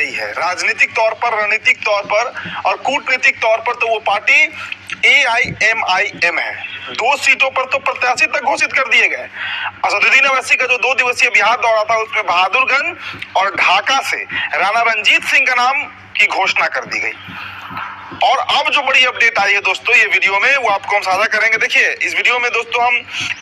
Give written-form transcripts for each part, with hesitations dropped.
रही है राजनीतिक तौर पर, रणनीतिक तौर पर और कूटनीतिक तौर पर, तो वो पार्टी AIMIM है। 2 सीटों पर तो प्रत्याशी तक घोषित कर दिए गए। असदुद्दीन अवैसी का जो 2 दिवसीय बिहार दौरा था उसमें बहादुरगंज और ढाका से राणा रंजीत सिंह का नाम की घोषणा कर दी गई। और अब जो बड़ी अपडेट आई है दोस्तों ये वीडियो में, वो आपको हम साझा करेंगे। देखिए इस वीडियो में दोस्तों हम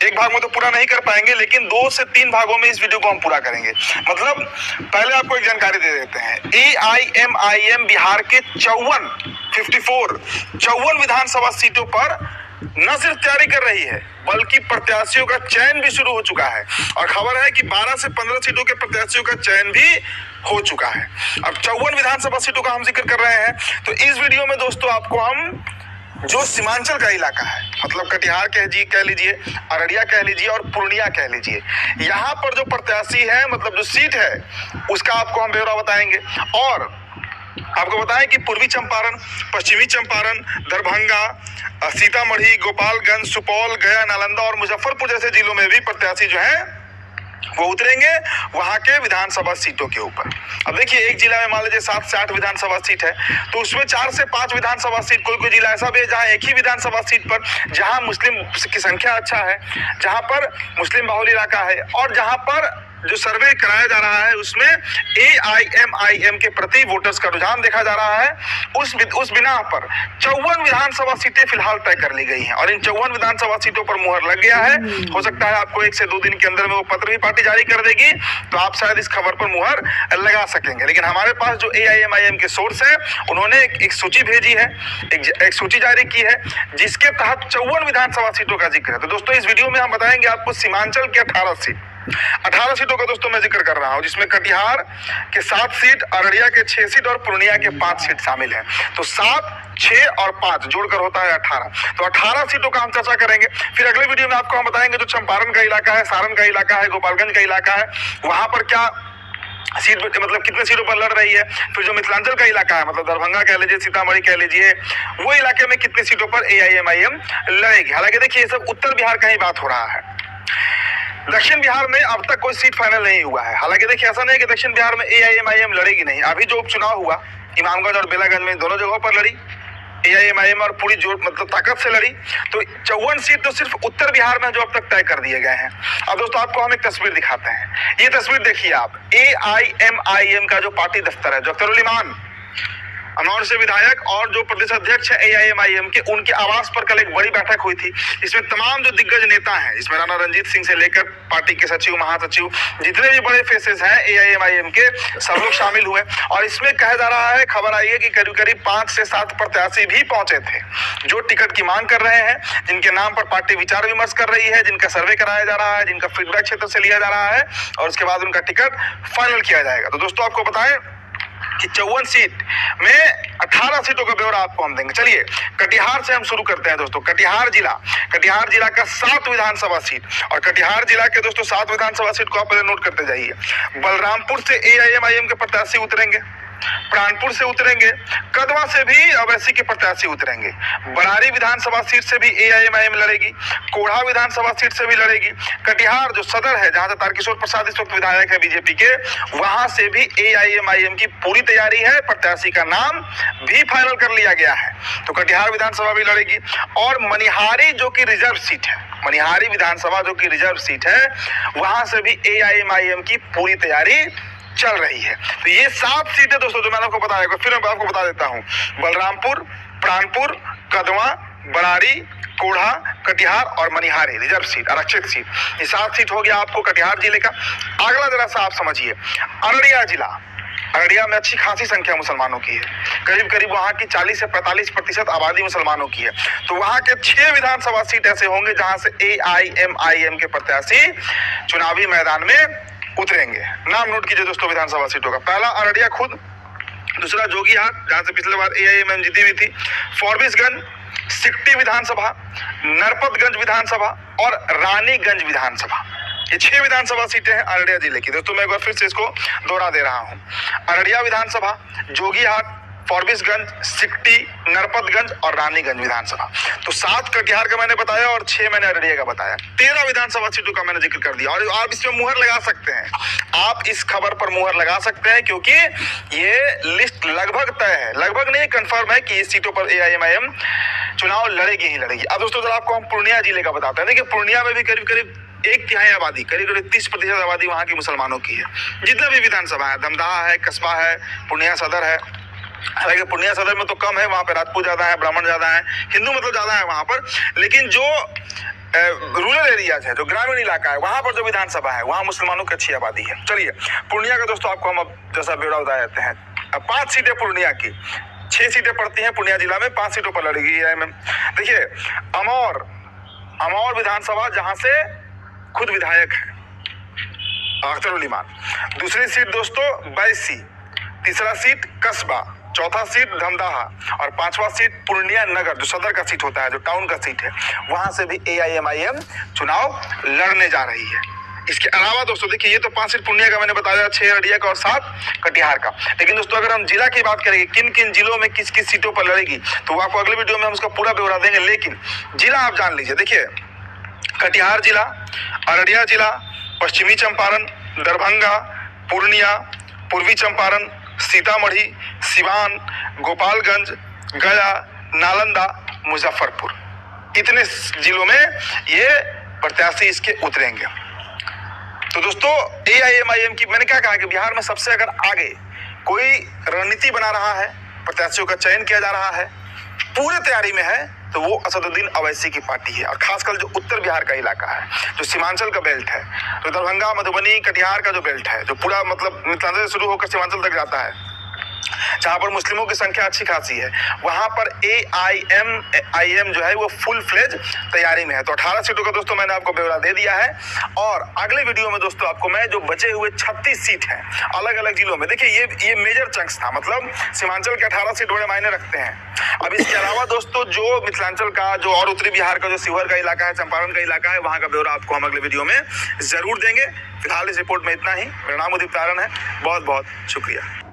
एक भाग में तो पूरा नहीं कर पाएंगे, लेकिन 2 से 3 भागों में इस वीडियो को हम पूरा करेंगे। मतलब पहले आपको एक जानकारी दे देते हैं। AIMIM बिहार के 54 विधानसभा सीटों पर न सिर्फ तैयारी कर रही है बल्कि प्रत्याशियों का चयन भी शुरू हो चुका है। और खबर है कि 12 से 15 सीटों के प्रत्याशियों का चयन भी हो चुका है। अब 54 विधानसभा सीटों का हम जिक्र कर रहे हैं, तो इस वीडियो में दोस्तों आपको हम जो सीमांचल का इलाका है, मतलब कटिहार कह लीजिए, अररिया कह लीजिए और पूर्णिया कह लीजिए, यहाँ पर जो प्रत्याशी है, मतलब जो सीट है, उसका आपको हम ब्यौरा बताएंगे। और आपको बताएं कि पूर्वी चंपारण, पश्चिमी चंपारण, दरभंगा, सीतामढ़ी, गोपालगंज, सुपौल, गया, नालंदा और मुजफ्फरपुर जैसे जिलों में भी प्रत्याशी जो है वो उतरेंगे वहां के विधानसभा सीटों के ऊपर। अब देखिए एक जिला में मान लीजिए 7 से 8 विधानसभा सीट है, तो उसमें 4 से 5 विधानसभा सीट, कोई जिला ऐसा भी है जहां एक ही विधानसभा सीट पर, जहां मुस्लिम की संख्या अच्छा है, जहां पर मुस्लिम बाहुल इलाका है और जहां पर जो सर्वे कराया जा रहा है उसमें AIMIM के प्रति वोटर्स का रुझान देखा जा रहा है। उस बिना पर 54 विधानसभा सीटें फिलहाल तय कर ली गई हैं और इन 54 विधानसभा सीटों पर मुहर लग गया है। हो सकता है आपको 1 से 2 दिन के अंदर में वो पत्र भी पार्टी जारी कर देगी, तो आप शायद इस खबर पर मुहर लगा सकेंगे। लेकिन हमारे पास जो AIMIM के सोर्स है, उन्होंने एक सूची भेजी है, एक सूची जारी की है जिसके तहत 54 विधानसभा सीटों का जिक्र है। तो दोस्तों इस वीडियो में हम बताएंगे आपको सीमांचल के 18 सीटों का दोस्तों मैं जिक्र कर रहा हूं, जिसमें कटिहार के 7 सीट, अररिया के 6 सीट और पूर्णिया के 5 सीट शामिल हैं। तो 7, 6 और 5 जोड़कर होता है 18। तो 18 सीटों का हम चर्चा करेंगे। फिर अगले वीडियो में आपको हम बताएंगे जो चंपारण का इलाका है, सारण का इलाका है, गोपालगंज का इलाका है, वहां पर क्या सीट, मतलब कितने सीटों पर लड़ रही है। फिर जो मिथिलांचल का इलाका है, मतलब दरभंगा कह लीजिए, सीतामढ़ी कह लीजिए, वो इलाके में कितने सीटों पर AIMIM लड़ेगी। हालांकि देखिए ये सब उत्तर बिहार का ही बात हो रहा है। दक्षिण बिहार में अब तक कोई सीट फाइनल नहीं हुआ है। हालांकि देखिए ऐसा नहीं है कि दक्षिण बिहार में AIMIM लड़ेगी नहीं। अभी जो उपचुनाव हुआ इमामगंज और बेलागंज में, दोनों जगहों पर लड़ी AIMIM और पूरी जोर, मतलब ताकत से लड़ी। तो 54 सीट तो सिर्फ उत्तर बिहार में जो अब तक तय कर दिए गए हैं। अब दोस्तों आपको हम एक तस्वीर दिखाते हैं। ये तस्वीर देखिए आप, AIMIM का जो पार्टी दफ्तर है, जो अख्तरुल इमान अमौर से विधायक और जो प्रदेश अध्यक्ष है AIMIM के, उनके आवास पर कल एक बड़ी बैठक हुई थी। इसमें तमाम जो दिग्गज नेता हैं, इसमें राणा रंजीत सिंह से लेकर पार्टी के सचिव, महासचिव, जितने भी बड़े फेसेस हैं AIMIM के, सब लोग शामिल हुए। और इसमें कहा जा रहा है, खबर आई है कि करीब करीब 5 से 7 प्रत्याशी भी पहुंचे थे जो टिकट की मांग कर रहे हैं, जिनके नाम पर पार्टी विचार विमर्श कर रही है, जिनका सर्वे कराया जा रहा है, जिनका फीडबैक क्षेत्र से लिया जा रहा है और उसके बाद उनका टिकट फाइनल किया जाएगा। तो दोस्तों आपको बताएं कि 54 सीट में 18 सीटों का ब्यौरा आपको हम देंगे। चलिए कटिहार से हम शुरू करते हैं दोस्तों। कटिहार जिला का 7 विधानसभा सीट, और कटिहार जिला के दोस्तों 7 विधानसभा सीट को आप पहले नोट करते जाइए। बलरामपुर से AIMIM के प्रत्याशी उतरेंगे, प्राणपुर से उतरेंगे, कदवा से भी अवैसी के प्रत्याशी उतरेंगे, बरारी विधानसभा सीट से भी AIMIM लड़ेगी, कोढ़ा विधानसभा सीट से भी लड़ेगी, कटिहार जो सदर है, जहां से तारकिशोर प्रसाद इस वक्त विधायक है बीजेपी के, वहां से भी AIMIM की पूरी तैयारी है, प्रत्याशी का नाम भी फाइनल कर लिया गया है। तो कटिहार विधानसभा भी लड़ेगी। और मनिहारी जो की रिजर्व सीट है, मनिहारी विधानसभा जो की रिजर्व सीट है, वहां से भी AIMIM की पूरी तैयारी चल रही है। तो ये 7 सीटें दोस्तों जो मैंने आपको बताया, फिर मैं आपको बता देता हूं। बलरामपुर, प्राणपुर, कदवा, बरारी, कोढ़ा, कटिहार और मनिहारी रिजर्व सीट, आरक्षित सीट, ये 7 सीट हो गया आपको कटिहार जिले का। अगला जरा सा आप समझिए, अररिया जिला। अररिया में अच्छी खासी संख्या मुसलमानों की है, करीब करीब वहां की 40 से 45% आबादी मुसलमानों की है। तो वहां के 6 विधानसभा सीट ऐसे होंगे जहां से AIMIM के प्रत्याशी चुनावी मैदान में उतरेंगे। नाम नोट कीजिए दोस्तों विधानसभा सीटों का। पहला अररिया खुद, दूसरा जोगीहाट जहां से पिछले बार AIMIM जीती हुई थी, फॉरबिसगंज, सिकटी विधानसभा, नरपतगंज विधानसभा और रानीगंज विधानसभा। ये 6 विधानसभा सीटें हैं अररिया जिले की। दोस्तों मैं एक बार फिर से इसको दोहरा दे रहा हूं। अररिया विधानसभा, जोगीहाट, फॉरबिसगंज, सिकटी, नरपतगंज और रानीगंज विधानसभा। तो 7 कटिहार का मैंने बताया और 6 मैंने अररिया का बताया। 13 विधानसभा सीटों का मैंने जिक्र कर दिया और आप इसमें मुहर लगा सकते हैं, आप इस खबर पर मुहर लगा सकते हैं क्योंकि ये लिस्ट लगभग तय है, लगभग नहीं कंफर्म है कि इस सीटों पर AIMIM चुनाव लड़ेगी ही लड़ेगी। अब दोस्तों जरा आपको हम पूर्णिया जिले का बताते हैं। देखिए पूर्णिया में भी करीब करीब 1/3 आबादी, करीब 30% आबादी वहां की मुसलमानों की है। जितने भी विधानसभा है, दमदाहा है, कस्बा है, पूर्णिया सदर है। हालांकि पूर्णिया सदर में तो कम है, वहां पे राजपूत ज्यादा है, ब्राह्मण ज्यादा है, हिंदू मतलब ज्यादा है वहां पर। लेकिन जो रूरल एरियाज है, जो ग्रामीण इलाका है, वहां पर जो विधानसभा है वहां मुसलमानों की अच्छी आबादी है। चलिए पूर्णिया का दोस्तों आपको हम अब जैसा ब्यौरा बता देते हैं। 5 सीटें पूर्णिया की, 6 सीटें पड़ती हैं पूर्णिया जिला में, 5 सीटों पर लड़ेगी AIMIM। देखिए अमौर विधानसभा जहां से खुद विधायक है अख्तर उल ईमान। दूसरी सीट दोस्तों बैसी, तीसरा सीट कस्बा, चौथा सीट धमदाहा और 5वां सीट पूर्णिया नगर जो सदर का सीट होता है, जो टाउन का सीट है, वहां से भी AIMIM चुनाव लड़ने जा रही है। इसके अलावा दोस्तों देखिए ये तो 5 सीट पूर्णिया का मैंने बताया, 6 अररिया का और 7 कटिहार का। लेकिन दोस्तों अगर हम जिला की बात करेंगे किन किन जिलों में किस किस सीटों पर लड़ेगी तो वो आपको अगले वीडियो में हम उसका पूरा ब्यौरा देंगे। लेकिन जिला आप जान लीजिए, देखिए कटिहार जिला, अररिया जिला, पश्चिमी चंपारण, दरभंगा, पूर्णिया, पूर्वी चंपारण, सीतामढ़ी, सिवान, गोपालगंज, गया, नालंदा, मुजफ्फरपुर, इतने जिलों में ये प्रत्याशी इसके उतरेंगे। तो दोस्तों AIMIM की मैंने क्या कहा कि बिहार में सबसे अगर आगे कोई रणनीति बना रहा है, प्रत्याशियों का चयन किया जा रहा है, पूरे तैयारी में है, तो वो असदुद्दीन अवैसी की पार्टी है। और खासकर जो उत्तर बिहार का इलाका है, जो सीमांचल का बेल्ट है, तो दरभंगा, मधुबनी, कटिहार का जो बेल्ट है, जो पूरा मतलब मिथिलांचल से शुरू होकर सीमांचल तक जाता है, जहां पर मुस्लिमों की संख्या अच्छी खासी है, वहां पर AIMIM जो है वो फुल फ्लेज तैयारी में है। तो 18 सीटों का दोस्तों मैंने आपको ब्यौरा दे दिया है और अगले वीडियो में दोस्तों आपको मैं जो बचे हुए 36 सीट हैं अलग अलग जिलों में, देखिए ये मेजर चंक्स था, मतलब सीमांचल के 18 सीट बड़े मायने रखते हैं। अब इसके अलावा दोस्तों जो मिथिलांचल का जो और उत्तरी बिहार का जो शिवहर का इलाका है, चंपारण का इलाका है, वहां का ब्यौरा आपको हम अगले वीडियो में जरूर देंगे। फिलहाल इस रिपोर्ट में इतना ही। मेरा नाम उदित तारण है, बहुत बहुत शुक्रिया।